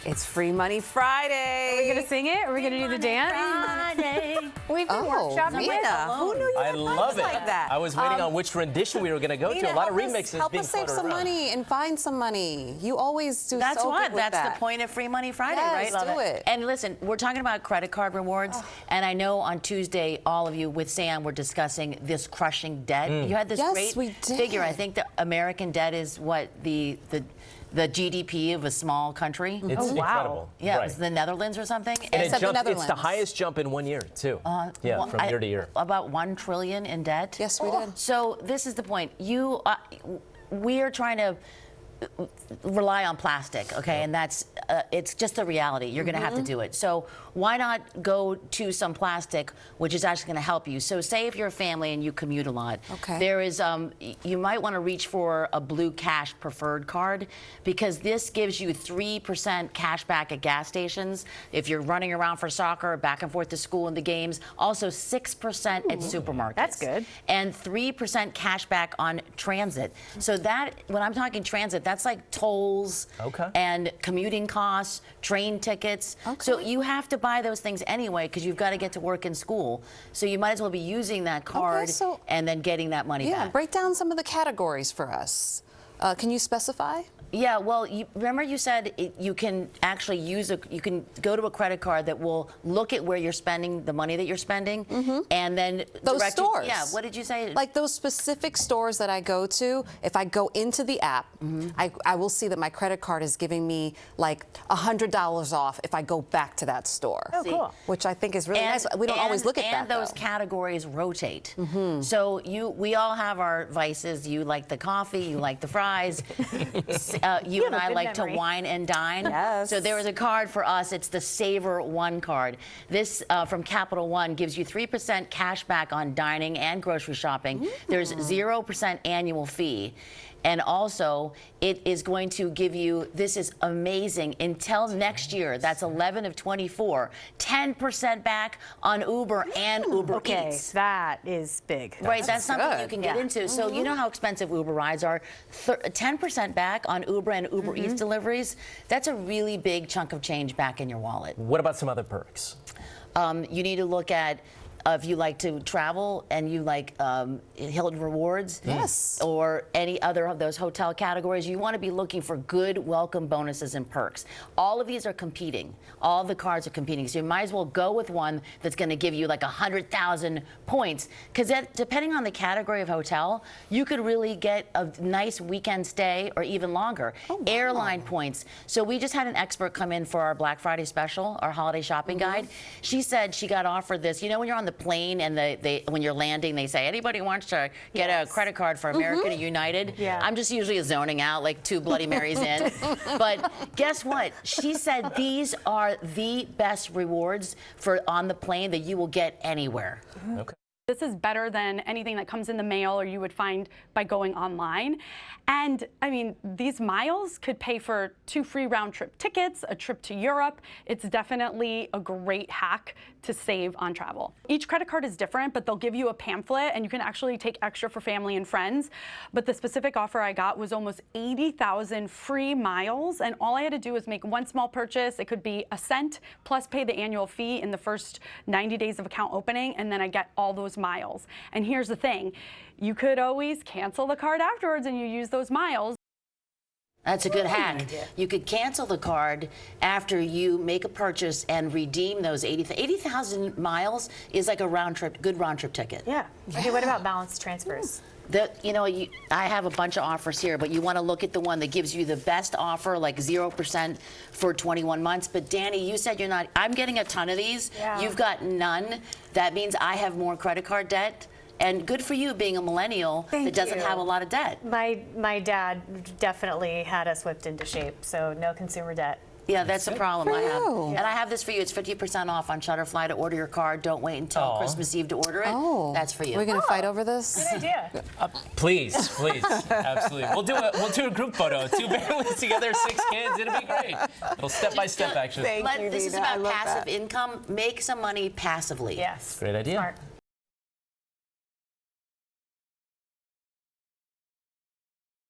It's Free Money Friday. Are we going to sing it? Are we going to do the dance? Friday. We've been workshopping it. Pineda, who knew you I had love vibes it. like that? I was waiting on which rendition we were going to go to. A lot of remixes help being us save floated some around. money and find some money. You always do That's so what. good with That's that. the point of Free Money Friday, Yes, right? do it. And listen, we're talking about credit card rewards, and I know on Tuesday, all of you with Sam were discussing this crushing debt. You had this Yes, we great did. figure. I think the American debt is what the GDP of a small country. It's incredible. Yeah, right. it was the Netherlands or something. And Except the it's the Netherlands. highest jump in 1 year, too. Yeah, from year to year. About $1 trillion in debt. Yes, we did. So this is the point. We are trying to rely on plastic, okay? And that's it's just the reality. You're going to have to do it. So why not go to some plastic, which is actually going to help you? So say if you're a family and you commute a lot, okay, there is you might want to reach for a blue cash preferred card, because this gives you 3% cash back at gas stations if you're running around for soccer, back and forth to school and the games. Also 6% at supermarkets. That's good. And 3% cash back on transit. So that, when I'm talking transit, that's like tolls and commuting costs, train tickets. So you have to buy those things anyway because you've got to get to work and school. So you might as well be using that card and then getting that money back. Yeah, break down some of the categories for us. Can you specify? Yeah, well, remember you said you can actually use you can go to a credit card that will look at where you're spending the money that you're spending, and then those direct stores. Yeah, what did you say? Like those specific stores that I go to, if I go into the app, I will see that my credit card is giving me like $100 off if I go back to that store. Oh, cool. Which I think is really nice. We don't always look at that, and those though. categories rotate. So we all have our vices. You like the coffee, you like the fries. You and I like to wine and dine. Yes. So there is a card for us. It's the Savor One card. This from Capital One gives you 3% cash back on dining and grocery shopping. There's 0% annual fee. And also, it is going to give you, this is amazing, until next year, that's 11 of 24, 10% back on Uber and Uber Eats. That is big. Right, that's something good. you can get into. So you know how expensive Uber rides are. 10% back on Uber and Uber Eats deliveries, that's a really big chunk of change back in your wallet. What about some other perks? You need to look at if you like to travel and you like Hilton Rewards, or any other of those hotel categories, you want to be looking for good welcome bonuses and perks. All of these are competing. All the cards are competing. So you might as well go with one that's going to give you like 100,000 points, because depending on the category of hotel, you could really get a nice weekend stay or even longer. Airline points. So we just had an expert come in for our Black Friday special, our holiday shopping guide. She said she got offered this. You know, when you're on the plane and when you're landing, they say, anybody wants to get a credit card for American or United? I'm just usually zoning out like 2 Bloody Marys in. But guess what? She said these are the best rewards for on the plane that you will get anywhere. Okay. This is better than anything that comes in the mail or you would find by going online. And I mean, these miles could pay for 2 free round trip tickets, a trip to Europe. It's definitely a great hack to save on travel. Each credit card is different, but they'll give you a pamphlet and you can actually take extra for family and friends. But the specific offer I got was almost 80,000 free miles, and all I had to do was make one small purchase. It could be a cent plus pay the annual fee in the first 90 days of account opening, and then I get all those miles. And here's the thing, you could always cancel the card afterwards and you use those miles. That's a good hack. You could cancel the card after you make a purchase and redeem those 80,000 miles is like a good round trip ticket. Yeah. Okay, what about balance transfers? I have a bunch of offers here, but you want to look at the one that gives you the best offer, like 0% for 21 months. But Danny, you said you're not. I'm getting a ton of these. Yeah. You've got none. That means I have more credit card debt. And good for you being a millennial that doesn't have a lot of debt. My dad definitely had us whipped into shape, so no consumer debt. Yeah, that's the problem I have. you. And I have this for you. It's 50% off on Shutterfly to order your card. Don't wait until Christmas Eve to order it. That's for you. We're going to fight over this? Good idea. Please, absolutely. We'll do a group photo. 2 families together, 6 kids. It'll be great. It'll step by step, actually. Thank you, This is Nina. I about love passive that. income. Make some money passively. Yes. Great idea. Smart.